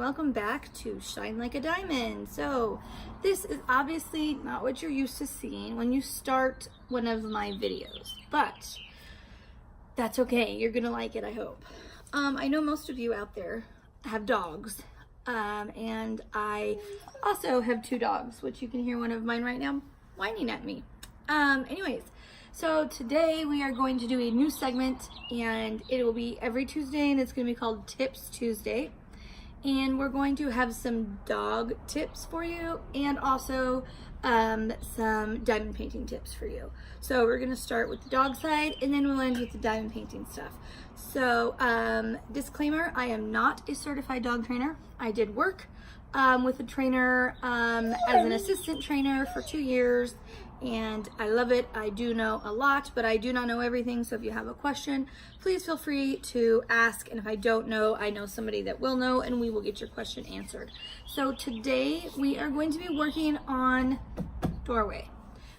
welcome back to Shine Like a Diamond. So this is obviously not what you're used to seeing when you start one of my videos, but that's okay. You're gonna like it, I hope. I know most of you out there have dogs, and I also have two dogs, which you can hear one of mine right now whining at me. Anyways, so today we are going to do a new segment, and it will be every Tuesday, and it's going to be called Tips Tuesday. And we're going to have some dog tips for you, and also some diamond painting tips for you. So we're going to start with the dog side, and then we'll end with the diamond painting stuff. So disclaimer, I am not a certified dog trainer. I did work with a trainer as an assistant trainer for 2 years, and I love it. I do know a lot, but I do not know everything. So if you have a question, please feel free to ask. And if I don't know, I know somebody that will know, and we will get your question answered. So today we are going to be working on doorway.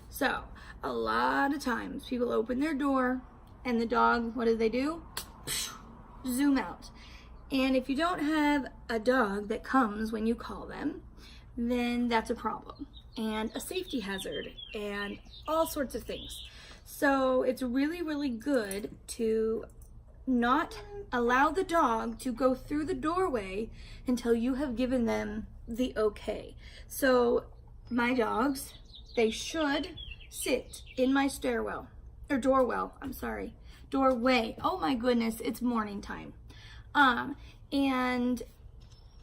So a lot of times people open their door and the dog, what do? Zoom out. And if you don't have a dog that comes when you call them, then that's a problem and a safety hazard and all sorts of things. So it's really, really good to not allow the dog to go through the doorway until you have given them the okay. So my dogs, they should sit in my stairwell, or doorway. Oh my goodness, it's morning time. And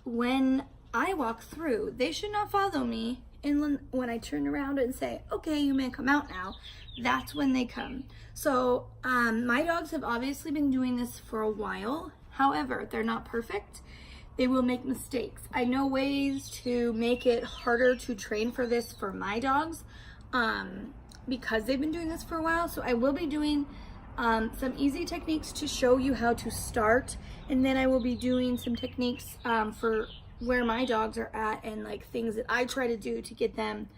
when I walk through, they should not follow me. And when I turn around and say, okay, you may come out now, that's when they come. So my dogs have obviously been doing this for a while. However, they're not perfect. They will make mistakes. I know ways to make it harder to train for this for my dogs because they've been doing this for a while. So I will be doing some easy techniques to show you how to start. And then I will be doing some techniques for where my dogs are at, and like things that I try to do to get them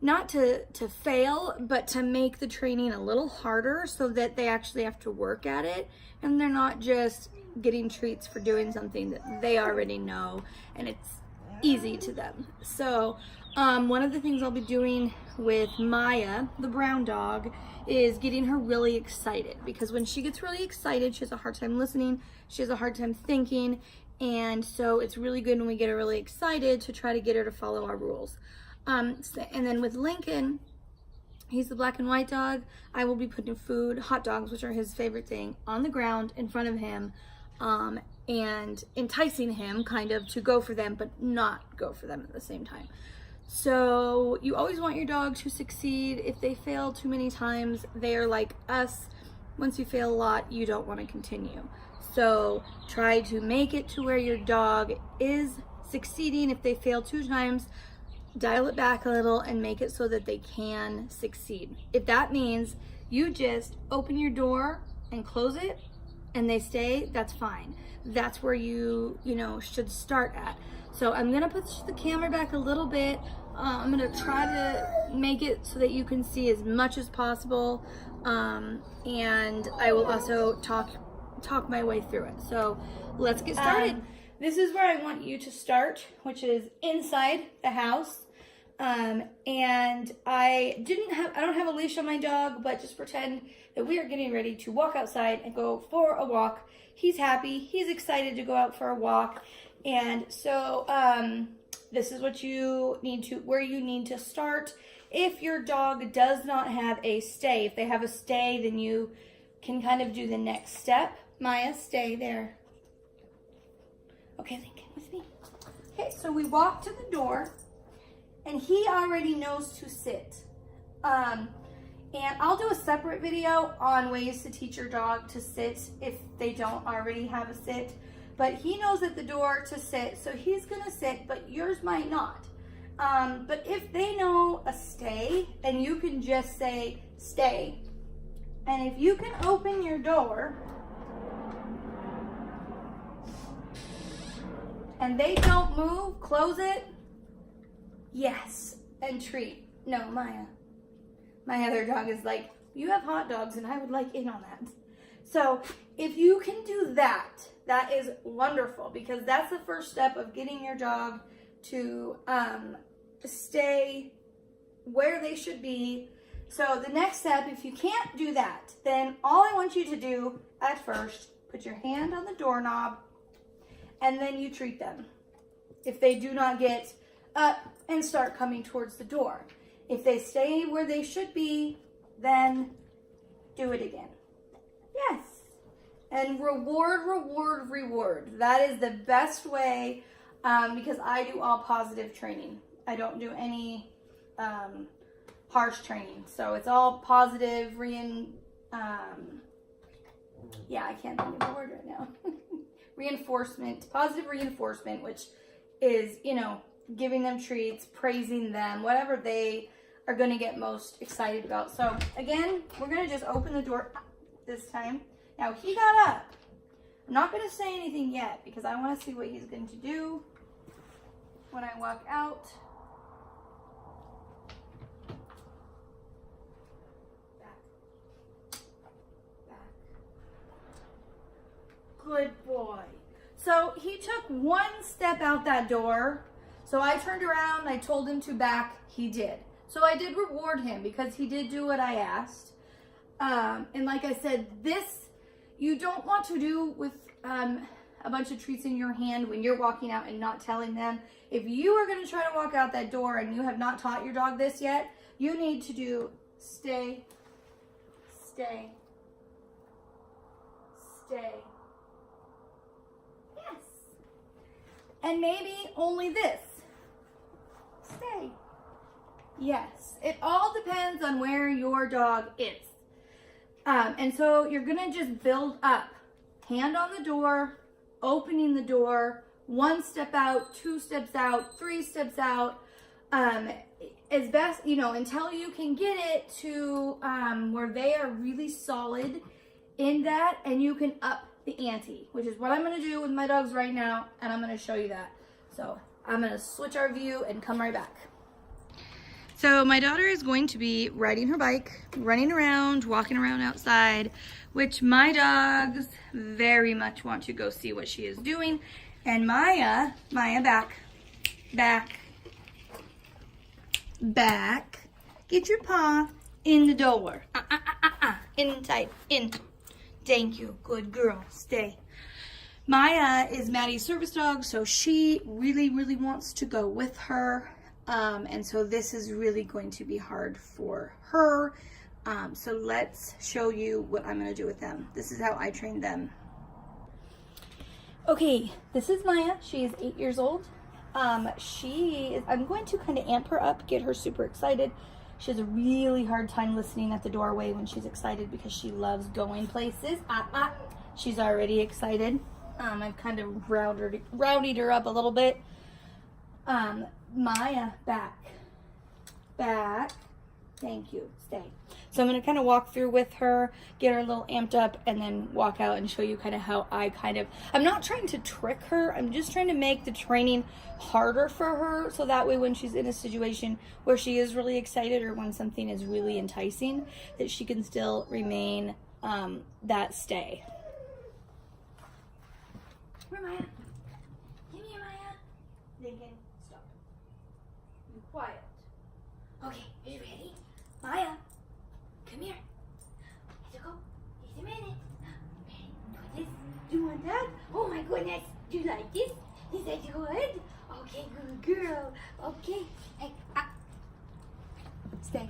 not to fail, but to make the training a little harder so that they actually have to work at it and they're not just getting treats for doing something that they already know and it's easy to them. So one of the things I'll be doing with Maya, the brown dog, is getting her really excited, because when she gets really excited, she has a hard time listening, she has a hard time thinking. And so it's really good when we get her really excited to try to get her to follow our rules. And then with Lincoln, he's the black and white dog. I will be putting food, hot dogs, which are his favorite thing, on the ground in front of him, and enticing him kind of to go for them, but not go for them at the same time. So you always want your dog to succeed. If they fail too many times, they are like us. Once you fail a lot, you don't want to continue. So try to make it to where your dog is succeeding. If they fail 2 times, dial it back a little and make it so that they can succeed. If that means you just open your door and close it and they stay, that's fine. That's where you should start at. So I'm gonna push the camera back a little bit. I'm gonna try to make it so that you can see as much as possible. And I will also talk my way through it. So let's get started. This is where I want you to start, which is inside the house. And I don't have a leash on my dog, but just pretend that we are getting ready to walk outside and go for a walk. He's happy, he's excited to go out for a walk. And so this is what where you need to start. If your dog does not have a stay, if they have a stay, then you can kind of do the next step. Maya, stay there. Okay, Lincoln, with me. Okay, so we walk to the door, and he already knows to sit. And I'll do a separate video on ways to teach your dog to sit if they don't already have a sit. But he knows at the door to sit, so he's gonna sit, but yours might not. But if they know a stay, then you can just say, stay. And if you can open your door, and they don't move, close it, yes, and treat. No, Maya. My other dog is like, you have hot dogs and I would like in on that. So if you can do that, that is wonderful, because that's the first step of getting your dog to stay where they should be. So the next step, if you can't do that, then all I want you to do at first, put your hand on the doorknob, and then you treat them. If they do not get up and start coming towards the door. If they stay where they should be, then do it again. Yes. And reward, reward, reward. That is the best way, because I do all positive training. I don't do any harsh training. So it's all positive, yeah, I can't think of the word right now. Reinforcement, positive reinforcement, which is, you know, giving them treats, praising them, whatever they are going to get most excited about. So again, we're going to just open the door this time. Now he got up. I'm not going to say anything yet because I want to see what he's going to do when I walk out. Good boy. So he took one step out that door. So I turned around, I told him to back, he did. So I did reward him because he did do what I asked. And like I said, this you don't want to do with a bunch of treats in your hand when you're walking out and not telling them. If you are going to try to walk out that door and you have not taught your dog this yet, you need to do stay, stay, stay. Yes. And maybe only this. Stay. Yes. It all depends on where your dog is. And so you're going to just build up. Hand on the door, opening the door, 1 step out, 2 steps out, 3 steps out. As best, you know, until you can get it to where they are really solid in that, and you can up the ante, which is what I'm going to do with my dogs right now, and I'm going to show you that. So I'm going to switch our view and come right back. So my daughter is going to be riding her bike, running around, walking around outside, which my dogs very much want to go see what she is doing. And Maya, back, get your paw in the door, inside, in. Thank you, good girl, stay. Maya is Maddie's service dog, so she really, really wants to go with her. And so this is really going to be hard for her. So let's show you what I'm going to do with them. This is how I train them. Okay, this is Maya. She is 8 years old. I'm going to kind of amp her up, get her super excited. She has a really hard time listening at the doorway when she's excited because she loves going places. She's already excited. I've kind of rowdied her up a little bit. Maya, back, thank you, stay. So I'm going to kind of walk through with her, get her a little amped up, and then walk out and show you kind of how I'm not trying to trick her, I'm just trying to make the training harder for her, so that way when she's in a situation where she is really excited or when something is really enticing, that she can still remain that stay. Where Maya? Give me Maya. Lincoln, stop. Be quiet. Okay, are you ready? Maya, come here. Let's go. Just a minute. Ready? Do this. Do you want that? Oh my goodness. Do you like this? Is that good? Okay, good girl. Okay. Hey, stay.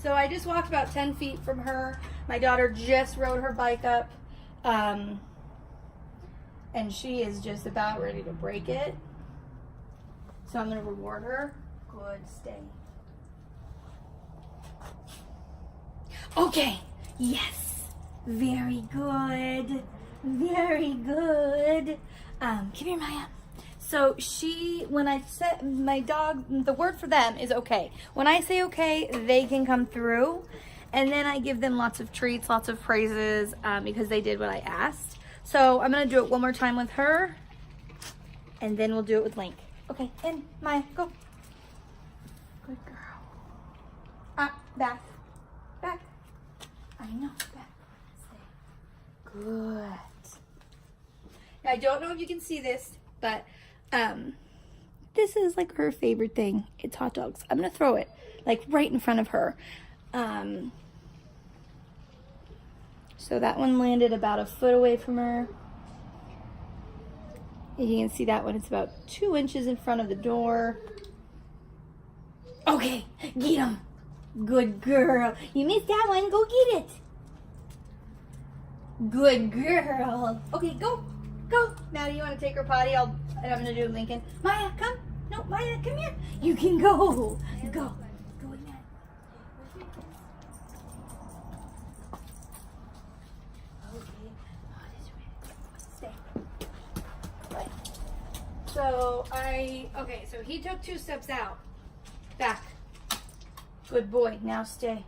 So I just walked about 10 feet from her. My daughter just rode her bike up. And she is just about ready to break it. So I'm going to reward her. Good, stay. Okay, yes. Very good. Very good. Come here, Maya. So when I said my dog, the word for them is okay. When I say okay, they can come through. And then I give them lots of treats, lots of praises because they did what I asked. So I'm going to do it one more time with her. And then we'll do it with Link. Okay, and Maya, go. Good girl. Back. Back. I know. Back. Stay. Good. Now, I don't know if you can see this, but this is like her favorite thing. It's hot dogs. I'm going to throw it like right in front of her. So that one landed about a foot away from her. You can see that one. It's about 2 inches in front of the door. Okay, get him. Good girl. You missed that one. Go get it. Good girl. Okay, go. Go. Maddie, you want to take her potty? I'm going to do Lincoln. Maya, come. No, Maya, come here. You can go. Go. Go with Maddie. Okay. Oh, this way. Stay. Right. So he took 2 steps out. Back. Good boy. Now stay.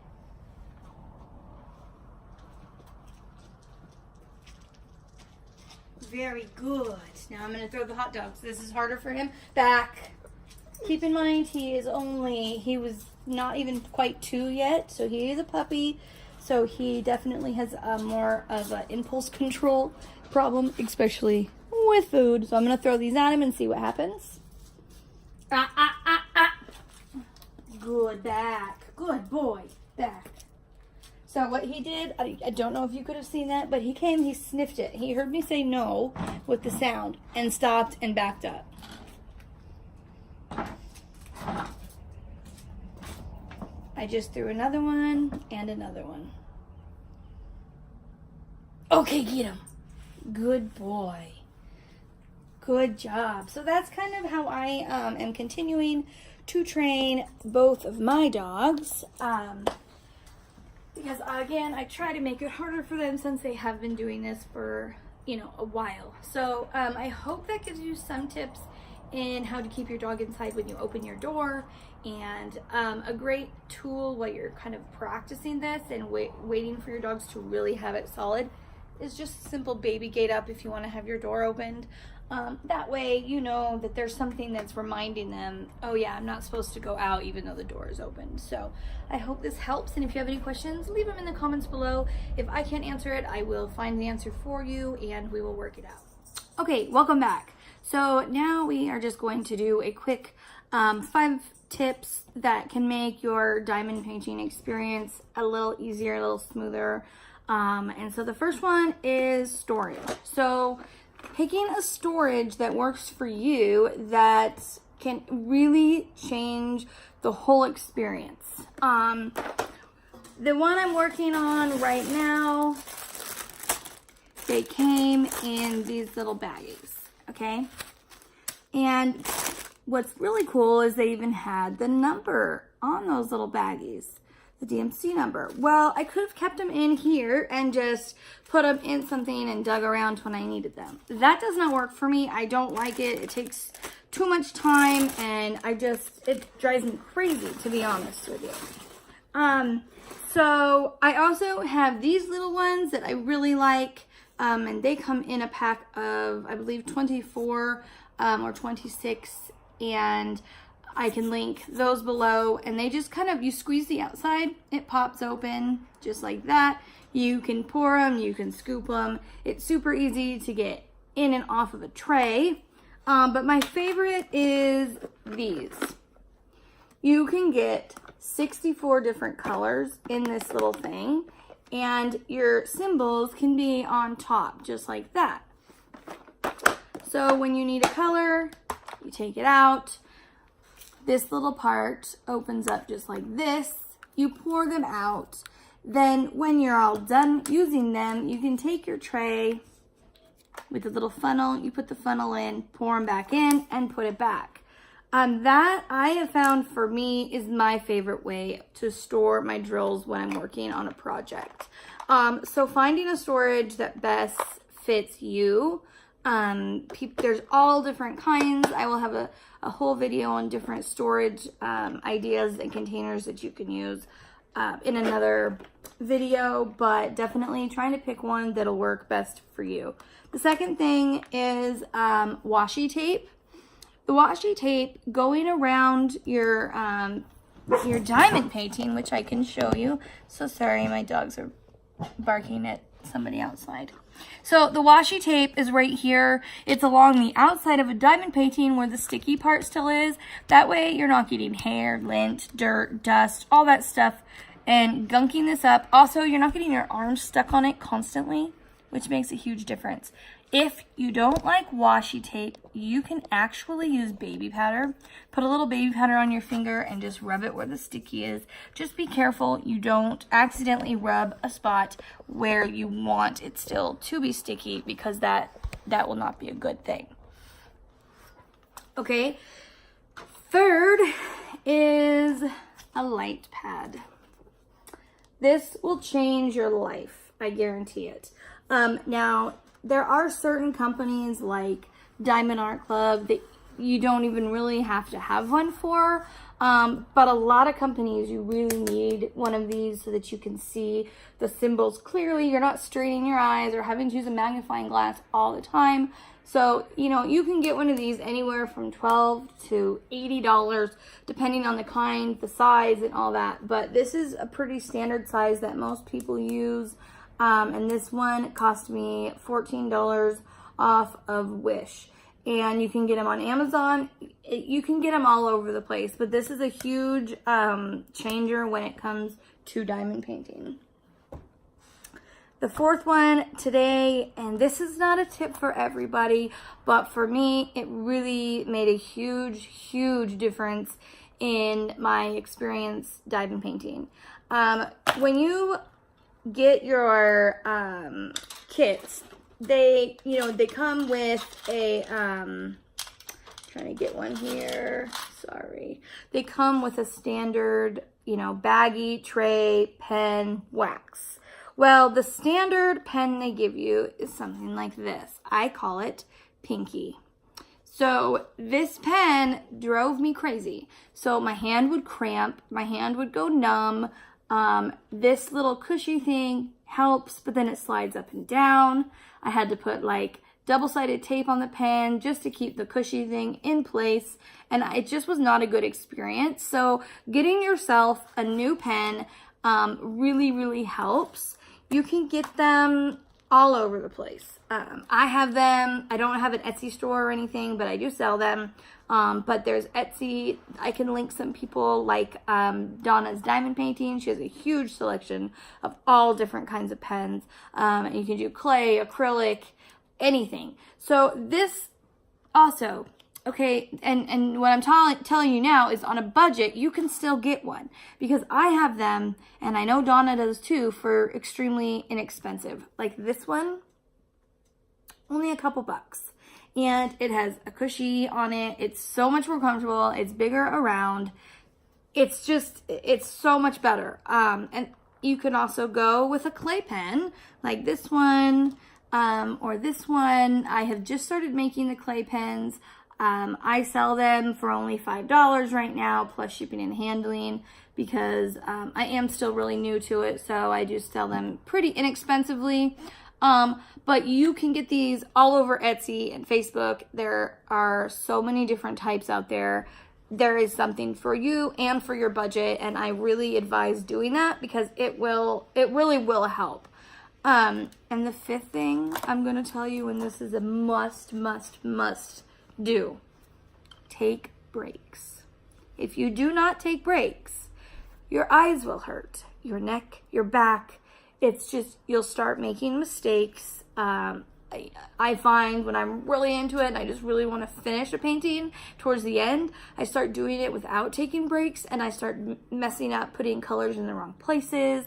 Very good. Now I'm going to throw the hot dogs. This is harder for him. Back. Keep in mind, he was not even quite 2 yet, so he is a puppy. So he definitely has more of an impulse control problem, especially with food. So I'm going to throw these at him and see what happens. Good, back. Good boy, back. So what he did, I don't know if you could have seen that, but he came, he sniffed it. He heard me say no with the sound and stopped and backed up. I just threw another one and another one. Okay, get him. Good boy. Good job. So that's kind of how I am continuing to train both of my dogs. Because again, I try to make it harder for them since they have been doing this for, a while. So I hope that gives you some tips in how to keep your dog inside when you open your door. And a great tool while you're kind of practicing this and waiting for your dogs to really have it solid is just a simple baby gate up if you want to have your door opened. That way you know that there's something that's reminding them, oh yeah, I'm not supposed to go out even though the door is open. So I hope this helps, and if you have any questions, leave them in the comments below. If I can't answer it, I will find the answer for you and we will work it out. Okay, welcome back. So now we are just going to do a quick 5 tips that can make your diamond painting experience a little easier, a little smoother. And so the first one is storage. So picking a storage that works for you that can really change the whole experience. The one I'm working on right now, they came in these little baggies, okay? And what's really cool is they even had the number on those little baggies, the DMC number. Well, I could have kept them in here and just put them in something and dug around when I needed them. That does not work for me. I don't like it. It takes too much time and it drives me crazy, to be honest with you. So I also have these little ones that I really like, and they come in a pack of, I believe, 24 or 26, and I can link those below, and they just kind of, you squeeze the outside, it pops open just like that. You can pour them, you can scoop them. It's super easy to get in and off of a tray. But my favorite is these. You can get 64 different colors in this little thing, and your symbols can be on top just like that. So when you need a color, you take it out. This little part opens up just like this. You pour them out. Then when you're all done using them, you can take your tray with the little funnel. You put the funnel in, pour them back in, and put it back. That I have found for me is my favorite way to store my drills when I'm working on a project. So finding a storage that best fits you. There's all different kinds. I will have a whole video on different storage ideas and containers that you can use in another video, but definitely trying to pick one that'll work best for you. The second thing is washi tape. The washi tape going around your your diamond painting, which I can show you. So sorry, my dogs are barking at somebody outside. So the washi tape is right here. It's along the outside of a diamond painting where the sticky part still is. That way you're not getting hair, lint, dirt, dust, all that stuff and gunking this up. Also, you're not getting your arms stuck on it constantly, which makes a huge difference. If you don't like washi tape, you can actually use baby powder. Put a little baby powder on your finger and just rub it where the sticky is. Just be careful you don't accidentally rub a spot where you want it still to be sticky, because that will not be a good thing. Okay, third is a light pad. This will change your life, I guarantee it. Now, there are certain companies like Diamond Art Club that you don't even really have to have one for. But a lot of companies, you really need one of these so that you can see the symbols clearly. You're not straining your eyes or having to use a magnifying glass all the time. So, you know, you can get one of these anywhere from $12 to $80, depending on the kind, the size, and all that. But this is a pretty standard size that most people use. And this one cost me $14 off of Wish. And you can get them on Amazon. You can get them all over the place. But this is a huge changer when it comes to diamond painting. The fourth one today, and this is not a tip for everybody, but for me, it really made a huge, huge difference in my experience diamond painting. When you get your kits, they come with a trying to get one here, sorry, they come with a standard baggie, tray, pen, wax. Well, the standard pen they give you is something like this. I call it Pinky. So this pen drove me crazy. So my hand would cramp, my hand would go numb. This little cushy thing helps, but then it slides up and down. I had to put like double-sided tape on the pen just to keep the cushy thing in place, and it just was not a good experience. So getting yourself a new pen really, really helps. You can get them all over the place. I have them. I don't have an Etsy store or anything, but I do sell them. But there's Etsy. I can link some people like Donna's Diamond Painting. She has a huge selection of all different kinds of pens. And you can do clay, acrylic, anything. So this also, okay, and what I'm telling you now is on a budget, you can still get one. Because I have them, and I know Donna does too, for extremely inexpensive. Like this one, only a couple bucks. And it has a cushy on it. It's so much more comfortable. It's bigger around. It's so much better. And you can also go with a clay pen like this one or this one. I have just started making the clay pens. I sell them for only $5 right now, plus shipping and handling, because I am still really new to it. So I just sell them pretty inexpensively. But you can get these all over Etsy and Facebook. There are so many different types out there. There is something for you and for your budget, and I really advise doing that because it really will help. And the fifth thing I'm going to tell you, and this is a must do, take breaks. If you do not take breaks, your eyes will hurt, your neck, your back. It's just, you'll start making mistakes. I find when I'm really into it and I just really want to finish a painting towards the end, I start doing it without taking breaks, and I start messing up, putting colors in the wrong places.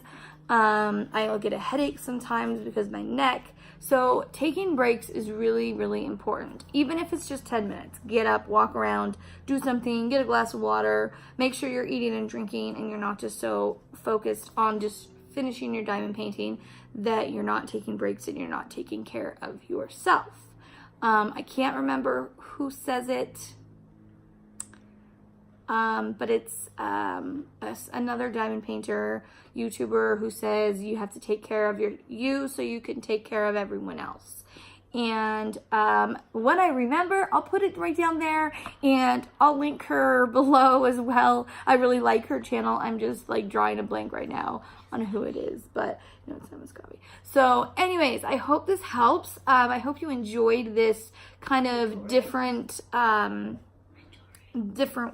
I'll get a headache sometimes because my neck. So taking breaks is really, really important. Even if it's just 10 minutes, get up, walk around, do something, get a glass of water, make sure you're eating and drinking and you're not just so focused on just finishing your diamond painting that you're not taking breaks and you're not taking care of yourself. I can't remember who says it, but it's another diamond painter YouTuber who says you have to take care of you so you can take care of everyone else. And when I remember, I'll put it right down there, and I'll link her below as well. I really like her channel. I'm just like drawing a blank right now on who it is, but no, it's not Muscovy. So anyways, I hope this helps. I hope you enjoyed this kind of different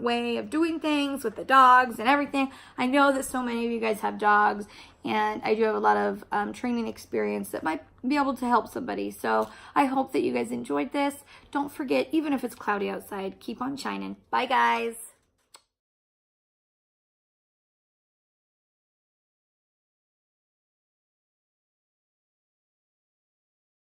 way of doing things with the dogs and everything. I know that so many of you guys have dogs, and I do have a lot of training experience that might be able to help somebody. So I hope that you guys enjoyed this. Don't forget, even if it's cloudy outside, keep on shining. Bye guys.